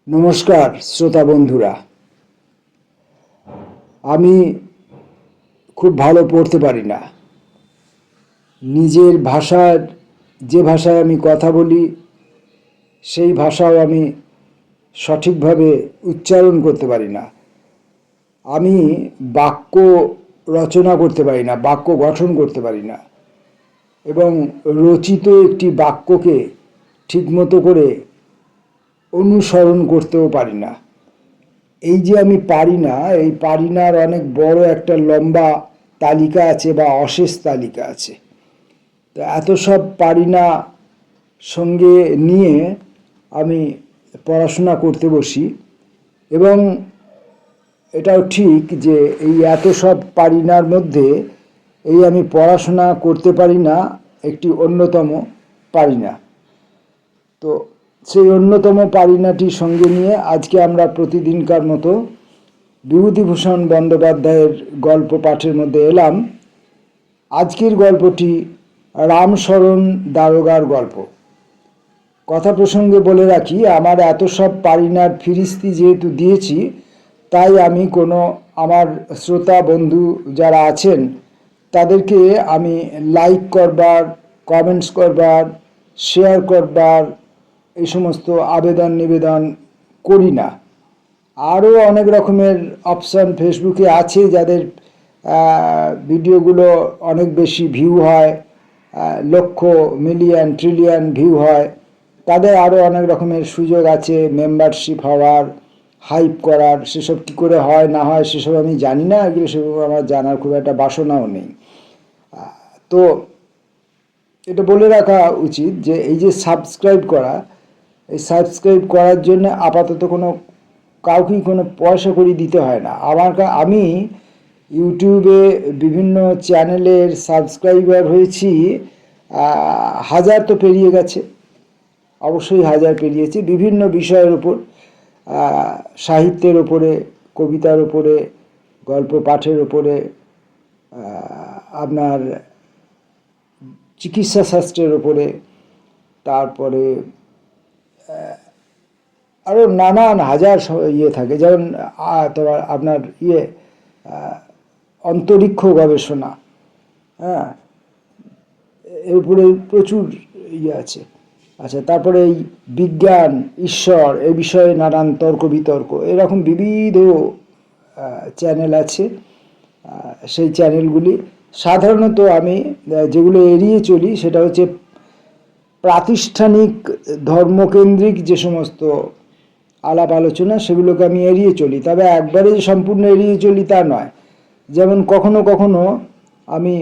নমস্কার শ্রোতা বন্ধুরা। আমি খুব ভালো পড়তে পারি না। নিজের ভাষার যে ভাষায় আমি কথা বলি সেই ভাষাও আমি সঠিকভাবে উচ্চারণ করতে পারি না। আমি বাক্য রচনা করতে পারি না, বাক্য গঠন করতে পারি না এবং রচিত একটি বাক্যকে ঠিকমতো করে অনুসরণ করতেও পারি না। এই যে আমি পারি না, এই পারি নার অনেক বড় একটা লম্বা তালিকা আছে বা অশেষ তালিকা আছে। তো এত সব পারি না সঙ্গে নিয়ে আমি পড়াশোনা করতে বসি এবং এটাও ঠিক যে এই এত সব পারি নার মধ্যে এই আমি পড়াশোনা করতে পারি না একটি অন্যতম পারি না। তো সেই অন্যতম পারিনাটির সঙ্গে নিয়ে আজকে আমরা প্রতিদিনকার মতো বিভূতিভূষণ বন্দ্যোপাধ্যায়ের গল্প পাঠের মধ্যে এলাম। আজকের গল্পটি রামশরণ দারোগার গল্প। কথা প্রসঙ্গে বলে রাখি, আমার এত সব পারিনার ফিরিস্তি যেহেতু দিয়েছি, তাই আমি কোনো আমার শ্রোতা বন্ধু যারা আছেন তাদেরকে আমি লাইক করবার, কমেন্টস করবার, শেয়ার করবার এই সমস্ত আবেদন নিবেদন করি না। আরও অনেক রকমের অপশান ফেসবুকে আছে যাদের ভিডিওগুলো অনেক বেশি ভিউ হয়, লক্ষ মিলিয়ন ট্রিলিয়ন ভিউ হয়, তাদের আরও অনেক রকমের সুযোগ আছে মেম্বারশিপ হওয়ার, হাইপ করার। সেসব কী করে হয় না হয় সেসব আমি জানি না, এগুলো সেসব আমার জানার খুব একটা বাসনাও নেই। তো এটা বলে রাখা উচিত যে এই যে সাবস্ক্রাইব করা, এই সাবস্ক্রাইব করার জন্য আপাতত কাউকেই কোনো পয়সা করি দিতে হয় না। আমি ইউটিউবে বিভিন্ন চ্যানেলের সাবস্ক্রাইবার হয়েছি, হাজার তো পেরিয়ে গেছে, অবশ্যই হাজার পেরিয়েছে। বিভিন্ন বিষয়ের উপর, সাহিত্যের ওপরে, কবিতার ওপরে, গল্প পাঠের ওপরে, আপনার চিকিৎসা শাস্ত্রের ওপরে, তারপরে আরও নানান হাজার ইয়ে থাকে। যেমন তোমার আপনার অন্তরিক্ষ গবেষণা, হ্যাঁ, এর উপরে প্রচুর ইয়ে আছে। আচ্ছা, তারপরে এই বিজ্ঞান, ঈশ্বর এ বিষয়ে নানান তর্ক বিতর্ক, এরকম বিবিধ চ্যানেল আছে। সেই চ্যানেলগুলি সাধারণত আমি যেগুলো এড়িয়ে চলি সেটা হচ্ছে প্রাতিষ্ঠানিক ধর্মকেন্দ্রিক যে সমস্ত আলাপ আলোচনা, সেগুলোকে আমি এড়িয়ে চলি। তবে একবারে যে সম্পূর্ণ এড়িয়ে চলি তা নয়। যেমন কখনো কখনো আমি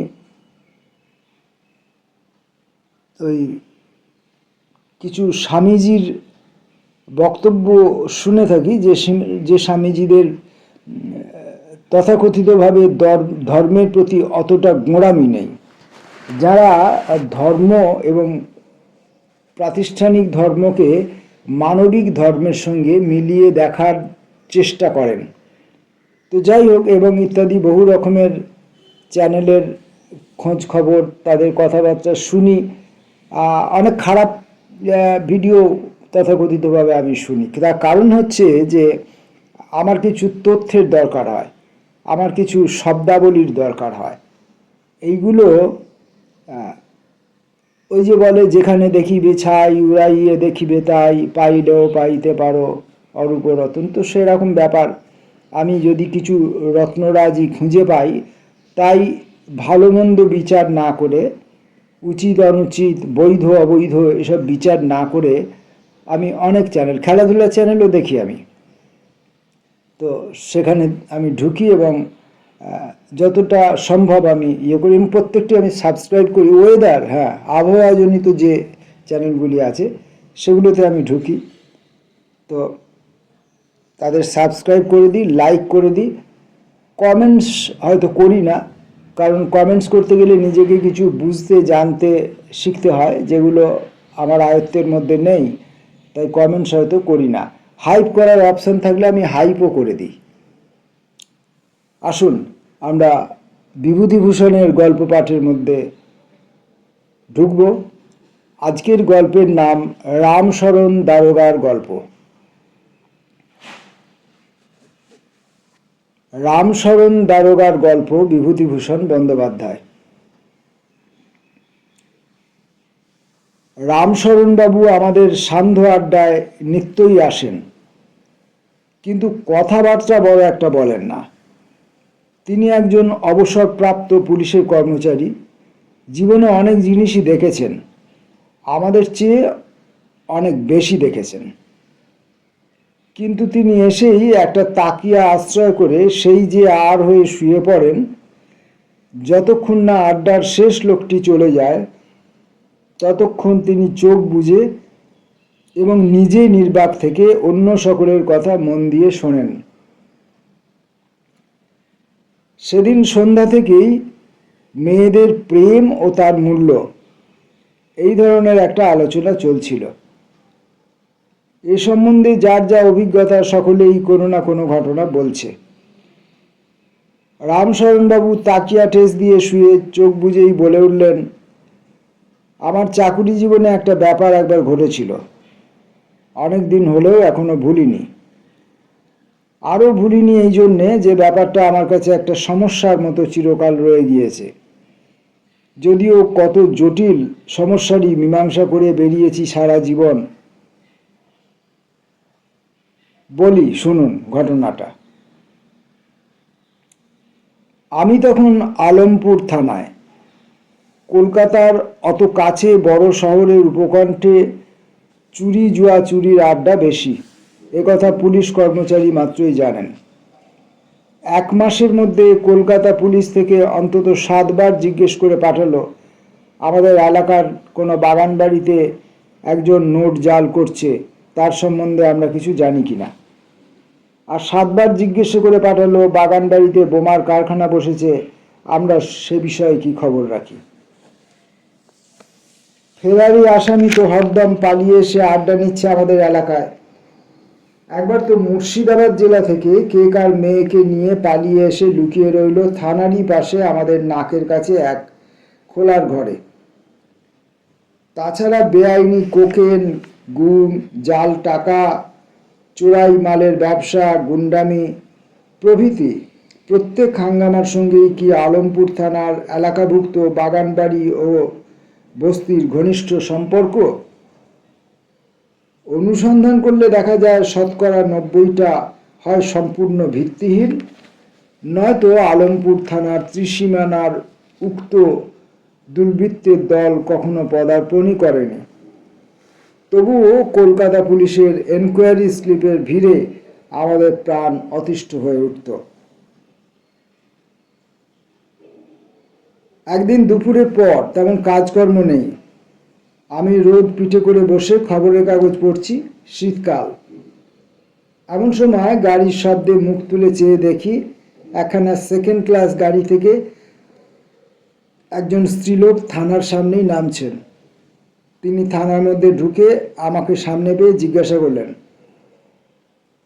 ওই কিছু স্বামীজির বক্তব্য শুনে থাকি, যে স্বামীজিদের তথাকথিতভাবে ধর্মের প্রতি অতটা গোঁড়ামি নেই, যারা ধর্ম এবং প্রাতিষ্ঠানিক ধর্মকে মানবিক ধর্মের সঙ্গে মিলিয়ে দেখার চেষ্টা করেন। তো যাই হোক, এবং ইত্যাদি বহু রকমের চ্যানেলের খোঁজ খবর, তাদের কথাবার্তা শুনি। অনেক খারাপ ভিডিও তথাকথিতভাবে আমি শুনি। তার কারণ হচ্ছে যে আমার কিছু তথ্যের দরকার হয়, আমার কিছু শব্দাবলীর দরকার হয়। এইগুলো ওই যে বলে, যেখানে দেখিবে ছাই উড়াইয়ে দেখিবে তাই, পাইলেও পাইতে পারো অরূপ রতন। তো সেরকম ব্যাপার। আমি যদি কিছু রত্নরাজি খুঁজে পাই, তাই ভালো মন্দ বিচার না করে, উচিত অনুচিত, বৈধ অবৈধ এসব বিচার না করে আমি অনেক চ্যানেল, খেলাধুলার চ্যানেলও দেখি আমি। তো সেখানে আমি ঢুকি এবং যতটা সম্ভব আমি ইয়ে করি, এবং প্রত্যেকটি আমি সাবস্ক্রাইব করি। ওয়েদার, হ্যাঁ, আবহাওয়াজনিত যে চ্যানেলগুলি আছে সেগুলোতে আমি ঢুকি। তো তাদের সাবস্ক্রাইব করে দিই, লাইক করে দিই। কমেন্টস হয়তো করি না, কারণ কমেন্টস করতে গেলে নিজেকে কিছু বুঝতে, জানতে, শিখতে হয়, যেগুলো আমার আয়ত্তের মধ্যে নেই। তাই কমেন্টস হয়তো করি না। হাইপ করার অপশান থাকলে আমি হাইপও করে দিই। আসুন আমরা বিভূতিভূষণের গল্প পাঠের মধ্যে ঢুকব। আজকের গল্পের নাম রামশরণ দারোগার গল্প। রামশরণ দারোগার গল্প, বিভূতিভূষণ বন্দ্যোপাধ্যায়। রামশরণবাবু আমাদের সান্ধ্য আড্ডায় নিত্যই আসেন, কিন্তু কথাবার্তা বড় একটা বলেন না। তিনি একজন অবসরপ্রাপ্ত পুলিশের কর্মচারী, জীবনে অনেক জিনিসই দেখেছেন, আমাদের চেয়ে অনেক বেশি দেখেছেন। কিন্তু তিনি এসেই একটা তাকিয়া আশ্রয় করে সেই যে আর হয়ে শুয়ে পড়েন, যতক্ষণ না আড্ডার শেষ লোকটি চলে যায় ততক্ষণ তিনি চোখ বুজে এবং নিজে নির্বাক থেকে অন্য সকলের কথা মন দিয়ে শোনেন। সেদিন সন্ধ্যা থেকেই মেয়েদের প্রেম ও তার মূল্য, এই ধরনের একটা আলোচনা চলছিল। এ সম্বন্ধে যার যা অভিজ্ঞতা সকলেই কোনো না কোনো ঘটনা বলছে। রামশরণবাবু তাকিয়া ঠেস দিয়ে শুয়ে চোখ বুজেই বলে উঠলেন, আমার চাকুরি জীবনে একটা ব্যাপার একবার ঘটেছিল, অনেক দিন হলেও এখনো ভুলিনি। আরও ভুলিনি এই জন্যে যে ব্যাপারটা আমার কাছে একটা সমস্যার মতো চিরকাল রয়ে গিয়েছে। যদিও কত জটিল সমস্যারই মীমাংসা করে বেরিয়েছি সারা জীবন। বলি, শুনুন ঘটনাটা। আমি তখন আলমপুর থানায়। কলকাতার অত কাছে বড় শহরের উপকণ্ঠে চুরি জুয়া চুরির আড্ডা বেশি, একথা পুলিশ কর্মচারী মাত্রই জানেন। 1 মাসের মধ্যে কলকাতা পুলিশ থেকে অন্তত 7 বার জিজ্ঞেস করে পাঠালো আমাদের এলাকার কোনো বাগান বাড়িতে একজন নোট জাল করছে, তার সম্বন্ধে আমরা কিছু জানি কিনা। আর 7 বার জিজ্ঞেস করে পাঠালো বাগান বাড়িতে বোমার কারখানা বসেছে, আমরা সে বিষয়ে কি খবর রাখি। ফেরারি আসামি তো হরদম পালিয়ে এসে আড্ডা নিচ্ছে আমাদের এলাকায়। একবার তো মুর্শিদাবাদ জেলা থেকে কে কার মেয়েকে নিয়ে পালিয়ে এসে লুকিয়ে রইল থানারই পাশে আমাদের নাকের কাছে এক খোলার ঘরে। তাছাড়া বেআইনি কোকেন, গুম, জাল টাকা, চোরাই মালের ব্যবসা, গুন্ডামি প্রভৃতি প্রত্যেক হাঙ্গামার সঙ্গেই কি আলমপুর থানার এলাকাভুক্ত বাগানবাড়ি ও বস্তির ঘনিষ্ঠ সম্পর্ক। অনুসন্ধান করলে দেখা যায় 90%টা হয় সম্পূর্ণ ভিত্তিহীন, নয়তো আলমপুর থানার ত্রিসীমানার উক্ত দুর্বৃত্তের দল কখনো পদার্পণই করেনি। তবুও কলকাতা পুলিশের এনকোয়ারি স্লিপের ভিড়ে আমাদের প্রাণ অতিষ্ঠ হয়ে উঠত। একদিন দুপুরের পর তেমন কাজকর্ম নেই, আমি রোদ পিঠে করে বসে খবরের কাগজ পড়ছি। শীতকাল। এমন সময় গাড়ির শব্দে মুখ তুলে চেয়ে দেখি একখানা 2nd ক্লাস গাড়ি থেকে একজন স্ত্রীলোক থানার সামনেই নামছেন। তিনি থানার মধ্যে ঢুকে আমাকে সামনে পেয়ে জিজ্ঞাসা করলেন,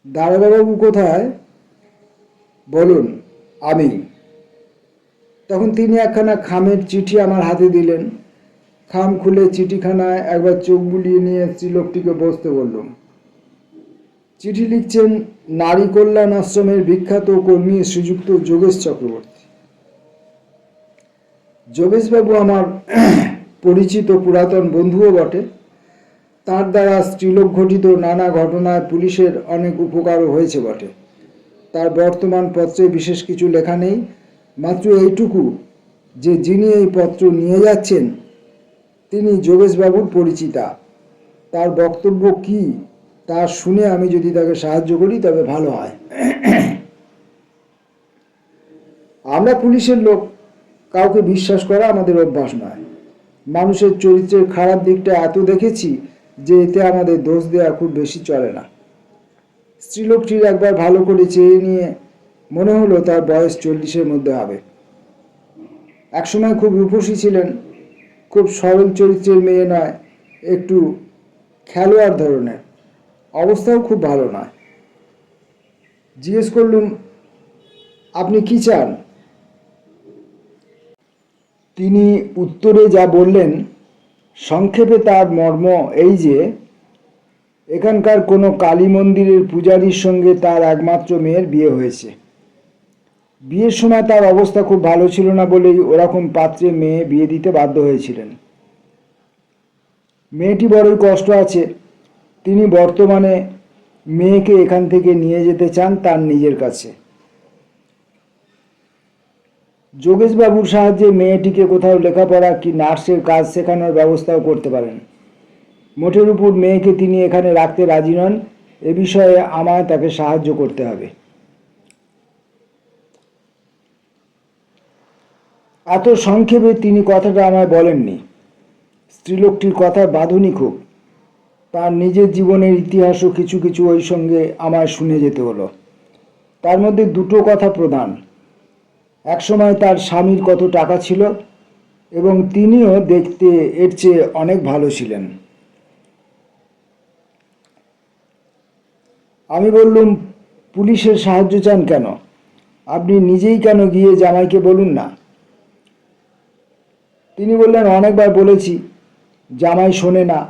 দারোগাবাবু কোথায়? বলুন। আমি। তখন তিনি একখানা খামের চিঠি আমার হাতে দিলেন। খাম খুলে চিঠিখানায় একবার চোখ বুলিয়ে নিয়ে স্ত্রীলোকটিকে বসতে বললাম। চিঠি লিখছেন নারী কল্যাণ আশ্রমের বিখ্যাত কর্মী শ্রীযুক্ত যোগেশ চক্রবর্তী। যোগেশবাবু আমার পরিচিত পুরাতন বন্ধুও বটে। তার দ্বারা স্ত্রীলোক ঘটিত নানা ঘটনায় পুলিশের অনেক উপকারও হয়েছে বটে। তার বর্তমান পত্রে বিশেষ কিছু লেখা নেই, মাত্র এইটুকু যে যিনি এই পত্র নিয়ে যাচ্ছেন তিনি যোগেশবাবুর পরিচিতা। তার বক্তব্য কি তা শুনে আমি যদি তাকে সাহায্য করি তবে ভালো হয়। আমরা পুলিশের লোক, কাউকে বিশ্বাস করা আমাদের অভ্যাস নয়। মানুষের চরিত্রের খারাপ দিকটা এত দেখেছি যে এতে আমাদের দোষ দেওয়া খুব বেশি চলে না। স্ত্রীলোকটির একবার ভালো করে চেয়ে নিয়ে মনে হলো তার বয়স 40-এর মধ্যে হবে। একসময় খুব রূপসী ছিলেন, খুব সরল চরিত্রের মেয়ে নয়, একটু খেলোয়াড় ধরনের, অবস্থাও খুব ভালো নয়। জিজ্ঞেস করলুম, আপনি কি চান? তিনি উত্তরে যা বললেন সংক্ষেপে তার মর্ম এই যে এখানকার কোনো কালী মন্দিরের পূজারীর সঙ্গে তার একমাত্র মেয়ের বিয়ে হয়েছে। বিয়ের সময় তার অবস্থা খুব ভালো ছিল না বলেই ওরকম পাত্রে মেয়ে বিয়ে দিতে বাধ্য হয়েছিলেন। মেয়েটি বড়ই কষ্ট আছে। তিনি বর্তমানে মেয়েকে এখান থেকে নিয়ে যেতে চান তার নিজের কাছে। যোগেশবাবুর সাহায্যে মেয়েটিকে কোথাও লেখাপড়া কি নার্সের কাজ শেখানোর ব্যবস্থাও করতে পারেন। মোটের উপর মেয়েকে তিনি এখানে রাখতে রাজি নন। এ বিষয়ে আমায় তাকে সাহায্য করতে হবে। এত সংক্ষেপে তিনি কথাটা আমায় বলেননি। স্ত্রীলোকটির কথা বাঁধুনি খুব। তার নিজের জীবনের ইতিহাসও কিছু কিছু ওই সঙ্গে আমায় শুনে যেতে হলো। তার মধ্যে দুটো কথা প্রধান। একসময় তার স্বামীর কত টাকা ছিল এবং তিনিও দেখতে এর চেয়ে অনেক ভালো ছিলেন। আমি বললুম, পুলিশের সাহায্য চান কেন? আপনি নিজেই কেন গিয়ে জামাইকে বলুন না? তিনি বললেন, অনেকবার বলেছি, জামাই শোনে না,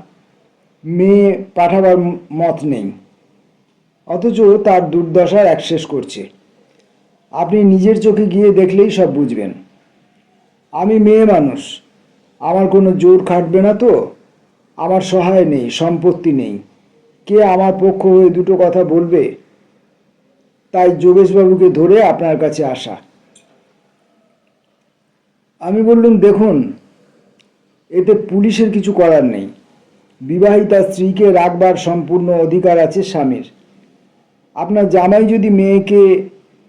মেয়ে পাঠাবার মত নেই, অথচ তার দুর্দশার একশেষ করছে। আপনি নিজের চোখে গিয়ে দেখলেই সব বুঝবেন। আমি মেয়ে মানুষ, আমার কোনো জোর খাটবে না তো। আমার সহায় নেই, সম্পত্তি নেই, কে আমার পক্ষ হয়ে দুটো কথা বলবে? তাই যোগেশবাবুকে ধরে আপনার কাছে আসা। আমি বললুম, দেখুন, এতে পুলিশের কিছু করার নেই। বিবাহিতা স্ত্রীকে রাখবার সম্পূর্ণ অধিকার আছে স্বামীর। আপনার জামাই যদি মেয়েকে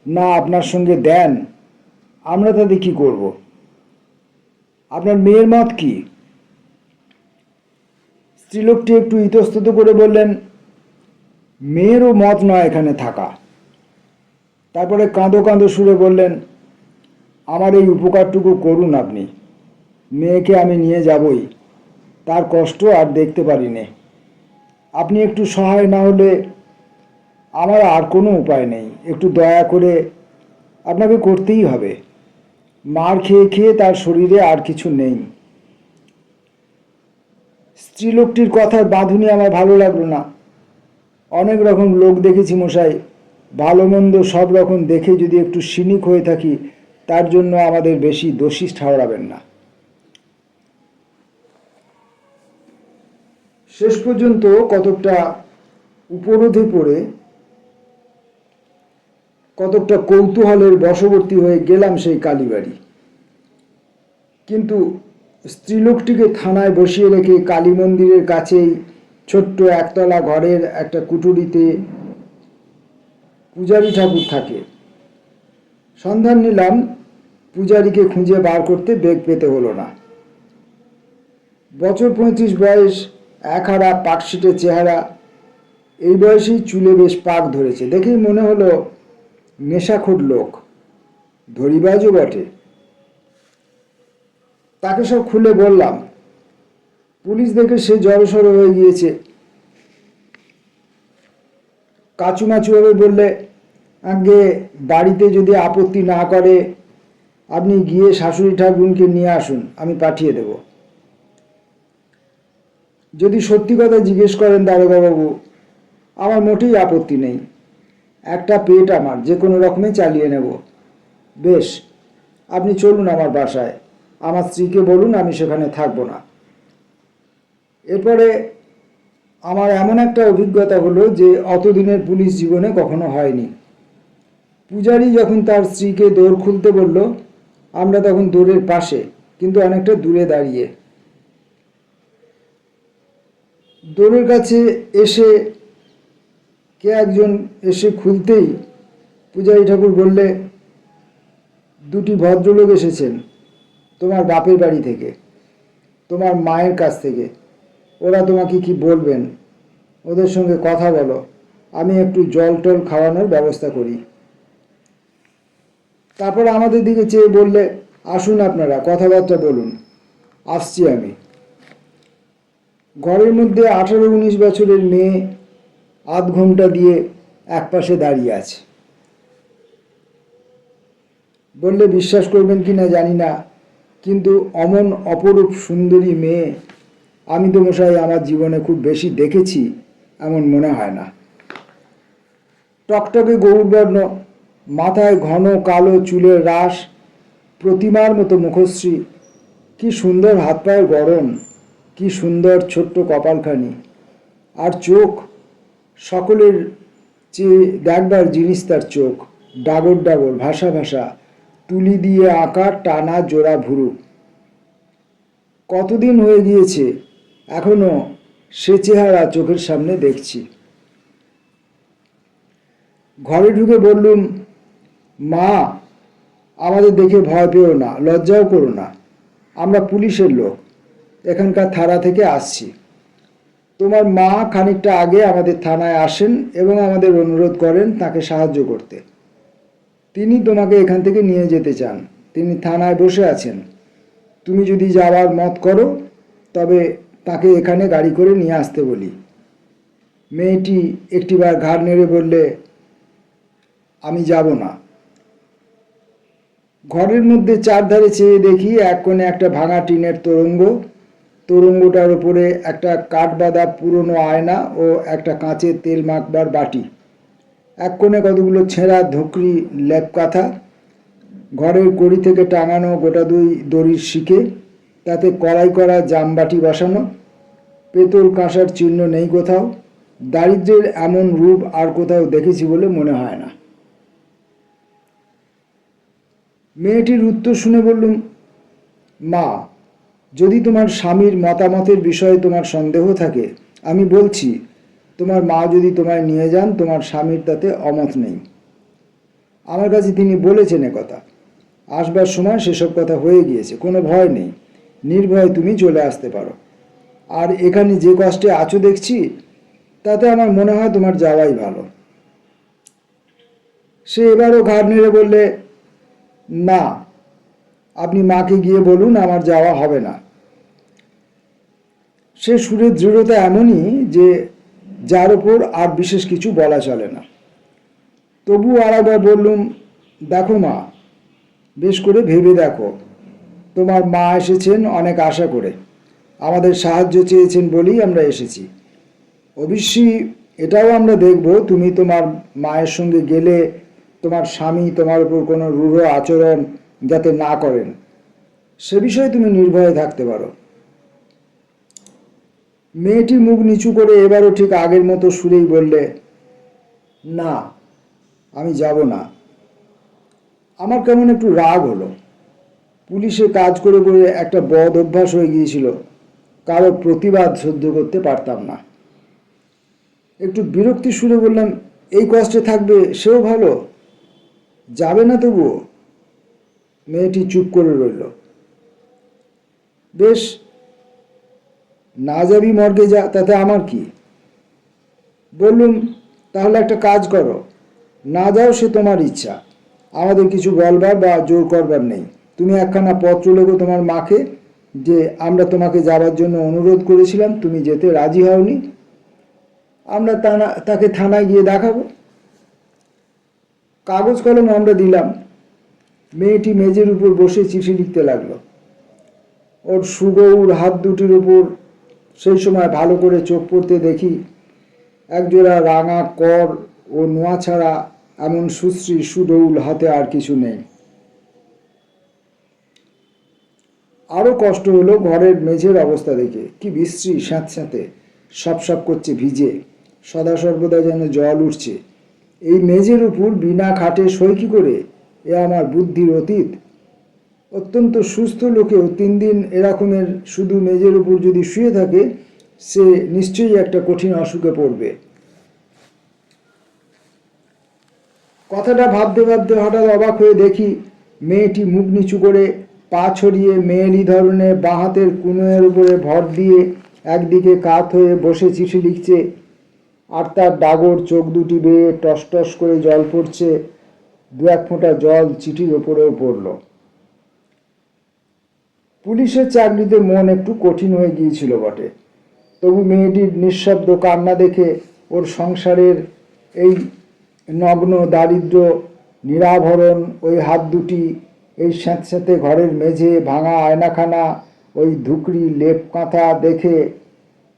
না আপনার সঙ্গে দেন, আমরা তাতে কি করব? আপনার মেয়ের মত কি? স্ত্রীলোকটি একটু ইতস্তত করে বললেন, মেয়েরও মত নয় এখানে থাকা। তারপরে কাঁদো কাঁদো সুরে বললেন, আমার এই উপকারটুকু করুন আপনি। মেয়েকে আমি নিয়ে যাবই, তার কষ্ট আর দেখতে পারি নে। আপনি একটু সহায় না হলে আমার আর কোনো উপায় নেই। একটু দয়া করে আপনাকে করতেই হবে। মার খেয়ে খেয়ে তার শরীরে আর কিছু নেই। স্ত্রীলোকটির কথার বাঁধুনি আমার ভালো লাগলো না। অনেক রকম লোক দেখেছি মশাই, ভালো মন্দ সব রকম দেখে যদি একটু সিনিক হয়ে থাকি, তার জন্য আমাদের বেশি দোষী ঠাওরাবেন না। শেষ পর্যন্ত কতকটা উপরোধে পড়ে কতকটা কৌতূহলের বশবর্তী হয়ে গেলাম সেই কালীবাড়ি। কিন্তু স্ত্রীলোকটিকে থানায় বসিয়ে রেখে কালী মন্দিরের কাছেই ছোট্ট একতলা ঘরের একটা কুঠুরিতে পূজারী ঠাকুর থাকে। সন্ধান নিলাম, পূজারীকে খুঁজে বার করতে বেগ পেতে হলো না। বছর 35 বয়স, একহারা পাকশিটে চেহারা। এই বয়সেই চুলে বেশ পাক ধরেছে। দেখেই মনে হলো নেশাখোর লোক, ধরিবাজও বটে। তাকে সব খুলে বললাম। পুলিশ দেখে সে জড়সড় হয়ে গিয়েছে। কাচুমাচুভাবে বললে, আগে বাড়িতে যদি আপত্তি না করে আপনি গিয়ে শাশুড়ি ঠাকুরকে নিয়ে আসুন, আমি পাঠিয়ে দেব। যদি সত্যি কথা জিজ্ঞেস করেন দারোগাবাবু, আমার মোটেই আপত্তি নেই। একটা পেট আমার, যে কোনো রকমে চালিয়ে নেব। বেশ, আপনি চলুন আমার বাসায়। আমার স্ত্রীকে বলুন আমি সেখানে থাকবো না। এরপরে আমার এমন একটা অভিজ্ঞতা হলো যে অতদিনের পুলিশ জীবনে কখনো হয়নি। পূজারী যখন তার স্ত্রীকে দোর খুলতে বলল, আমরা তখন দোরের পাশে, কিন্তু অনেকটা দূরে দাঁড়িয়ে। দোরের কাছে এসে কে একজন এসে খুলতেই পূজারী ঠাকুর বললে, দুটি ভদ্রলোক এসেছেন তোমার বাপের বাড়ি থেকে, তোমার মায়ের কাছ থেকে। ওরা তোমাকে কি বলবেন, ওদের সঙ্গে কথা বলো, আমি একটু জল টল খাওয়ানোর ব্যবস্থা করি। তারপর আমাদের দিকে চেয়ে বললে, আসুন আপনারা কথাবার্তা বলুন, আসছি আমি। ঘরের মধ্যে 18-19 বছরের মেয়ে আধ ঘোমটা দিয়ে একপাশে দাঁড়িয়ে আছে। বললে বিশ্বাস করবেন কি না জানি না, কিন্তু অমন অপরূপ সুন্দরী মেয়ে আমি তো মশাই আমার জীবনে খুব বেশি দেখেছি এমন মনে হয় না। টকটকে গৌরবর্ণ, মাথায় ঘন কালো চুলের রাশ, প্রতিমার মতো মুখশ্রী, কি সুন্দর হাত পায়ের গড়ন, কি সুন্দর ছোট্ট কপালখানি, আর চোখ, সকলের চেয়ে দেখবার জিনিস তার চোখ, ডাগর ডাগর, ভাসা ভাসা, তুলি দিয়ে আঁকা টানা জোড়া ভুরু। কতদিন হয়ে গিয়েছে, এখনো সে চেহারা চোখের সামনে দেখছি। ঘরে ঢুকে বললুম, মা, আমাদের দেখে ভয় পেও না, লজ্জাও করো না। আমরা পুলিশের লোক, এখানকার থানা থেকে আসছি। তোমার মা খানিকটা আগে আমাদের থানায় আসেন এবং আমাদের অনুরোধ করেন তাকে সাহায্য করতে। তিনি তোমাকে এখান থেকে নিয়ে যেতে চান। তিনি থানায় বসে আছেন। তুমি যদি যাওয়ার মত করো তবে তাকে এখানে গাড়ি করে নিয়ে আসতে বলি। মেয়েটি একটিবার ঘাড় নেড়ে বললে, আমি যাব না। ঘরের মধ্যে চারধারে চেয়ে দেখি এক কোণে একটা ভাঙা টিনের তোরঙ্গ, তোরঙ্গটার উপরে একটা কাঠবাঁধা পুরনো আয়না ও একটা কাঁচের তেল মাখবার বাটি, এক কোণে কতগুলো ছেঁড়া ধুকরি লেপ কাঁথা, ঘরের কড়ি থেকে টাঙানো গোটা দুই দড়ির শিকে, তাতে কড়াই করা জামবাটি বসানো, পেতল কাঁসার চিহ্ন নেই কোথাও। দারিদ্র্যের এমন রূপ আর কোথাও দেখেছি বলে মনে হয় না। মেয়েটির উত্তর শুনে বললুম, মা, যদি তোমার স্বামীর মতামতের বিষয়ে তোমার সন্দেহ থাকে, আমি বলছি তোমার মা যদি তোমায় নিয়ে যান, তোমার স্বামীর তাতে অমত নেই। আমার কাছে তিনি বলেছেন কথা, আসবার সময় সেসব কথা হয়ে গিয়েছে, কোনো ভয় নেই, নির্ভয়ে তুমি চলে আসতে পারো। আর এখানে যে কষ্টে আছো দেখছি, তাতে আমার মনে হয় তোমার যাওয়াই ভালো। সে এবারও ঘাড় নেড়ে বললে, না, আপনি মাকে গিয়ে বলুন আমার যাওয়া হবে না। সে সুরের দৃঢ়তা এমনই যে যার ওপর আর বিশেষ কিছু বলা চলে না। তবু আরেকবার বললুম, দেখো মা, বেশ করে ভেবে দেখো, তোমার মা এসেছেন অনেক আশা করে, আমাদের সাহায্য চেয়েছেন বলেই আমরা এসেছি। অবশ্যই এটাও আমরা দেখব তুমি তোমার মায়ের সঙ্গে গেলে তোমার স্বামী তোমার উপর কোনো রূঢ় আচরণ যাতে না করেন, সে বিষয়ে তুমি নির্ভয়ে থাকতে পারো। মেয়েটি মুখ নিচু করে এবারও ঠিক আগের মতো সুরেই বললে, না, আমি যাব না। আমার কেমন একটু রাগ হলো। পুলিশে কাজ করে করে একটা বদ অভ্যাস হয়ে গিয়েছিল, কারো প্রতিবাদ সহ্য করতে পারতাম না। একটু বিরক্তি সুরে বললাম, এই কষ্টে থাকবে সেও ভালো, যাবে না তবুও? মেয়েটি চুপ করে রইল। বেশ, না যাবি মর্গে যা, তাতে আমার কি। বললুম, তাহলে একটা কাজ করো, না যাও সে তোমার ইচ্ছা, আমাদের কিছু বলবার বা জোর করবার নেই। তুমি একখানা পত্র লেখো তোমার মাকে যে আমরা তোমাকে যাবার জন্য অনুরোধ করেছিলাম, তুমি যেতে রাজি হওনি, আমরা তাকে থানায় গিয়ে দেখাবো। কাগজ কলম আমরা দিলাম। মেয়েটি মেঝের উপর বসে চিঠি লিখতে লাগলো। ওর সুগৌর হাত দুটির উপর সেই সময় ভালো করে চোখ পড়তে দেখি একজোড়া রাঙা কর ও নোয়া ছাড়া এমন সুশ্রী সুডৌল হাতে আর কিছু নেই। আরও কষ্ট হলো ঘরের মেঝের অবস্থা দেখে, কি বিশ্রী, স্যাঁতস্যাঁতে, সপ করছে ভিজে, সদা সর্বদা যেন জল উঠছে। এই মেঝের উপর বিনা খাটে সই কি করে, এ আমার বুদ্ধির অতীত। অত্যন্ত সুস্থ লোকেও 3 দিন এরকমের শুধু মেঝের উপর যদি শুয়ে থাকে, সে নিশ্চয়ই একটা কঠিন অসুখে পড়বে। কথাটা ভাবতে ভাবতে হঠাৎ অবাক হয়ে দেখি মেয়েটি মুখ নিচু করে পা ছড়িয়ে মেয়েলি ধরনের বাঁ হাতের কুনোয়ের উপরে ভর দিয়ে একদিকে কাত হয়ে বসে চিঠি লিখছে, আর তার ডাগর চোখ দুটি বেয়ে টস টস করে জল পড়ছে। 2-1 ফোঁটা জল চিঠির ওপরেও পড়ল। পুলিশের চাকরিতে মন একটু কঠিন হয়ে গিয়েছিল বটে, তবু মেয়েটির নিঃশব্দ কান্না দেখে ওর সংসারের এই নগ্ন দারিদ্র নিরাভরণ ওই হাত দুটি, এই স্যাঁতস্যাঁতে ঘরের মেঝে, ভাঙা আয়নাখানা, ওই ধুকরি লেপ কাঁথা দেখে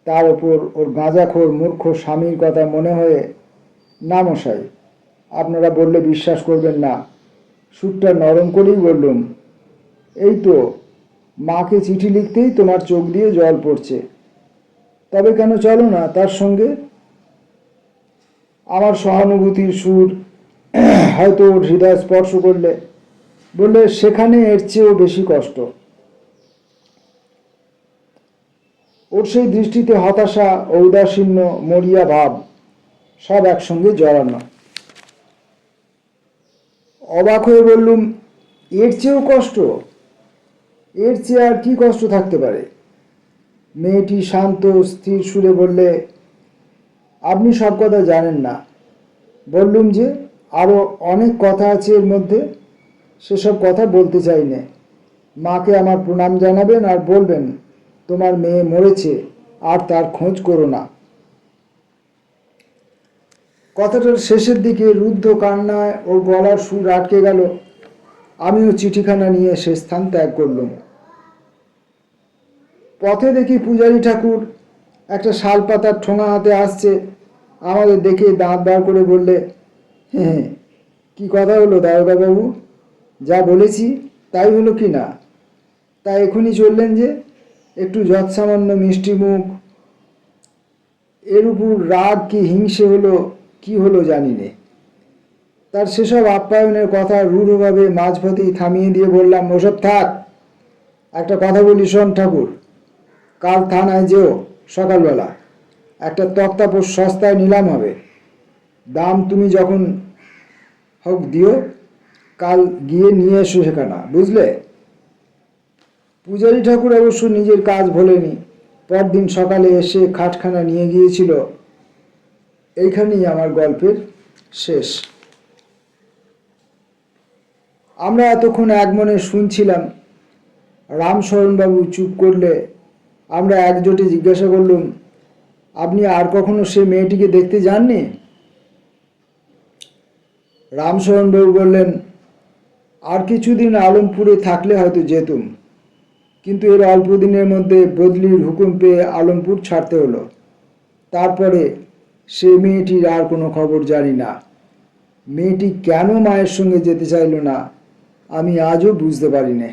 তার ওপর ওর গাঁজাখোর মূর্খ স্বামীর কথা মনে হয়ে, না মশাই, আপনারা বললে বিশ্বাস করবেন না। সুরটা নরম করেই বললুম, এই তো মাকে চিঠি লিখতেই তোমার চোখ দিয়ে জল পড়ছে, তবে কেন চলো না তার সঙ্গে। আমার সহানুভূতির সুর হয়তো ওর হৃদয় স্পর্শ করলে। বললে, সেখানে এর চেয়েও বেশি কষ্ট। ওর সেই দৃষ্টিতে হতাশা, ঔদাসীন্য, মরিয়া ভাব সব একসঙ্গে জড়ানো। অবাক হয়ে বললুম, এর চেয়েও কষ্ট? এর চেয়ে আর কি কষ্ট থাকতে পারে? মেয়েটি শান্ত স্থির সুরে বললে, আপনি সব কথা জানেন না। বললুম যে আরও অনেক কথা আছে এর মধ্যে, সেসব কথা বলতে চাই নে। মাকে আমার প্রণাম জানাবেন আর বলবেন তোমার মেয়ে মরেছে, আর তার খোঁজ করো না। কথাটার শেষের দিকে রুদ্ধ কান্নায় ওর গলার সুর আটকে গেল। আমিও চিঠিখানা নিয়ে সে স্থান ত্যাগ করলুম। পথে দেখি পূজারী ঠাকুর একটা শাল পাতার ঠোঙা হাতে আসছে। আমাদের দেখে দাঁত বার করে বললে, হ্যাঁ, কি কথা হলো দারোগাবাবু? যা বলেছি তাই হলো কি না? তা এখনই চললেন যে? একটু যৎসামান্য মিষ্টি মুখ, এর উপর রাগ কি হিংসে হলো, কি হলো জানি নে। তার সেসব আপ্যায়নের কথা রূঢ়ভাবে মাঝপথেই থামিয়ে দিয়ে বললাম, ওসব থাক, একটা কথা বলি শোন ঠাকুর। কাল থানায় যেও সকালবেলা, একটা তক্তাপোষ সস্তায় নিলাম হবে। দাম তুমি যখন হোক দিও, কাল গিয়ে নিয়ে এসো সেখানা, বুঝলে? পূজারী ঠাকুর অবশ্য নিজের কাজ ভোলেনি। পরদিন সকালে এসে খাটখানা নিয়ে গিয়েছিল। এইখানেই আমার গল্পের শেষ। আমরা এতক্ষণ এক মনে শুনছিলাম। রামশরণবাবু চুপ করলে। আমরা একজোটে জিজ্ঞাসা করলুম, আপনি আর কখনো সে মেয়েটিকে দেখতে যাননি? রামশরণবাবু বললেন, আর কিছুদিন আলমপুরে থাকলে হয়তো যেতুম, কিন্তু এর অল্প দিনের মধ্যে বদলির হুকুম পেয়ে আলমপুর ছাড়তে হলো। তারপরে সে মেয়েটির আর কোনো খবর জানি না। মেয়েটি কেন মায়ের সঙ্গে যেতে চাইল না, আমি আজও বুঝতে পারি না।